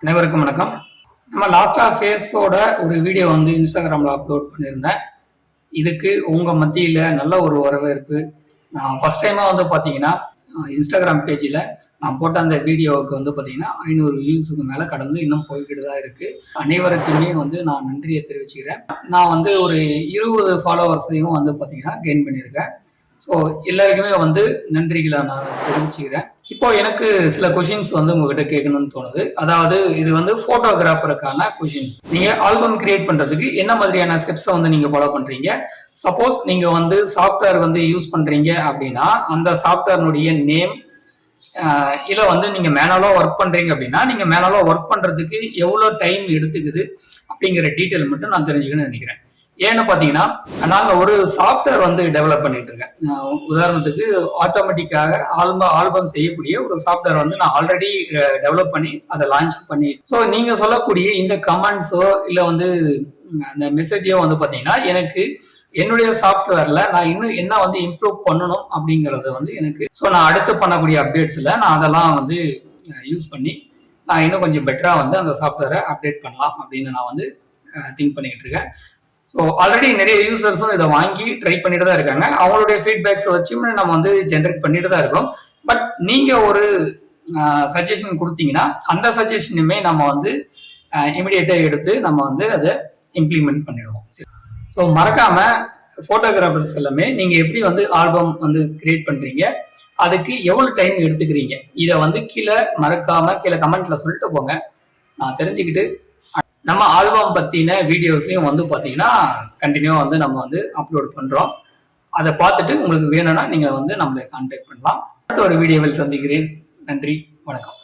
அனைவருக்கும் வணக்கம். நம்ம லாஸ்டா ஃபேஸோட ஒரு வீடியோ வந்து இன்ஸ்டாகிராமில் அப்லோட் பண்ணியிருந்தேன். இதுக்கு உங்கள் மத்தியில் நல்ல ஒரு வரவேற்பு. நான் ஃபஸ்ட் டைமாக வந்து பார்த்தீங்கன்னா இன்ஸ்டாகிராம் பேஜில் நான் போட்ட அந்த வீடியோவுக்கு வந்து பார்த்தீங்கன்னா 500 வியூஸுக்கு மேலே கடந்து இன்னும் போய்கிட்டு தான் இருக்குது. அனைவருக்குமே வந்து நான் நன்றியை தெரிவிச்சுக்கிறேன். நான் வந்து ஒரு 20 ஃபாலோவர்ஸையும் வந்து பார்த்தீங்கன்னா கெயின் பண்ணியிருக்கேன். ஸோ எல்லாருக்குமே வந்து நன்றிகளை நான் தெரிவிச்சுக்கிறேன். இப்போ எனக்கு சில கொஷின்ஸ் வந்து உங்ககிட்ட கேட்கணும்னு தோணுது. அதாவது இது வந்து போட்டோகிராஃபருக்கான கொஷின்ஸ். நீங்க ஆல்பம் கிரியேட் பண்றதுக்கு என்ன மாதிரியான ஸ்டெப்ஸை வந்து நீங்க ஃபாலோ பண்றீங்க? சப்போஸ் நீங்க வந்து சாஃப்ட்வேர் வந்து யூஸ் பண்றீங்க அப்படின்னா அந்த சாஃப்ட்வேர்னுடைய நேம், இல்ல வந்து நீங்க மேனுவலா ஒர்க் பண்றீங்க அப்படின்னா நீங்க மேனுவலா ஒர்க் பண்றதுக்கு எவ்வளவு டைம் எடுத்துக்குது அப்படிங்கிற டீட்டெயில் மட்டும் நான் தெரிஞ்சுக்கணும்னு நினைக்கிறேன். ஏன்னு பார்த்தீங்கன்னா நாங்கள் ஒரு சாஃப்ட்வேர் வந்து டெவலப் பண்ணிட்டு இருக்கேன். உதாரணத்துக்கு ஆட்டோமேட்டிக்காக ஆல்பம் செய்யக்கூடிய ஒரு சாஃப்ட்வேர் வந்து நான் ஆல்ரெடி டெவலப் பண்ணி அதை லான்ச் பண்ணி, ஸோ நீங்கள் சொல்லக்கூடிய இந்த கமெண்ட்ஸோ இல்லை வந்து அந்த மெசேஜோ வந்து பார்த்தீங்கன்னா எனக்கு என்னுடைய சாஃப்ட்வேர்ல நான் இன்னும் என்ன வந்து இம்ப்ரூவ் பண்ணணும் அப்படிங்கறது வந்து எனக்கு, ஸோ நான் அடுத்து பண்ணக்கூடிய அப்டேட்ஸ்ல நான் அதெல்லாம் வந்து யூஸ் பண்ணி நான் இன்னும் கொஞ்சம் பெட்டரா வந்து அந்த சாஃப்ட்வேரை அப்டேட் பண்ணலாம் அப்படின்னு நான் வந்து திங்க் பண்ணிக்கிட்டு இருக்கேன். ஸோ ஆல்ரெடி நிறைய யூசர்ஸும் இதை வாங்கி ட்ரை பண்ணிட்டு தான் இருக்காங்க. அவங்களுடைய ஃபீட்பேக்ஸை வச்சும் நம்ம வந்து ஜென்ரேட் பண்ணிட்டு தான் இருக்கோம். பட் நீங்கள் ஒரு சஜஷன் கொடுத்தீங்கன்னா அந்த சஜஷனுமே நம்ம வந்து இமிடியேட்டாக எடுத்து நம்ம வந்து அதை இம்ப்ளிமெண்ட் பண்ணிடுவோம். ஸோ மறக்காம ஃபோட்டோகிராஃபர்ஸ் எல்லாமே நீங்கள் எப்படி வந்து ஆல்பம் வந்து கிரியேட் பண்ணுறீங்க, அதுக்கு எவ்வளோ டைம் எடுத்துக்கிறீங்க, இதை வந்து கீழே கமெண்ட்ல சொல்லிட்டு போங்க. நான் தெரிஞ்சுக்கிட்டு நம்ம ஆல்பம் பற்றின வீடியோஸையும் வந்து பார்த்தீங்கன்னா கண்டினியூவாக வந்து நம்ம வந்து அப்லோட் பண்ணுறோம். அதை பார்த்துட்டு உங்களுக்கு வேணும்னா நீங்கள் வந்து நம்மளை கான்டாக்ட் பண்ணலாம். அடுத்த ஒரு வீடியோவில் சந்திக்கிறேன். நன்றி, வணக்கம்.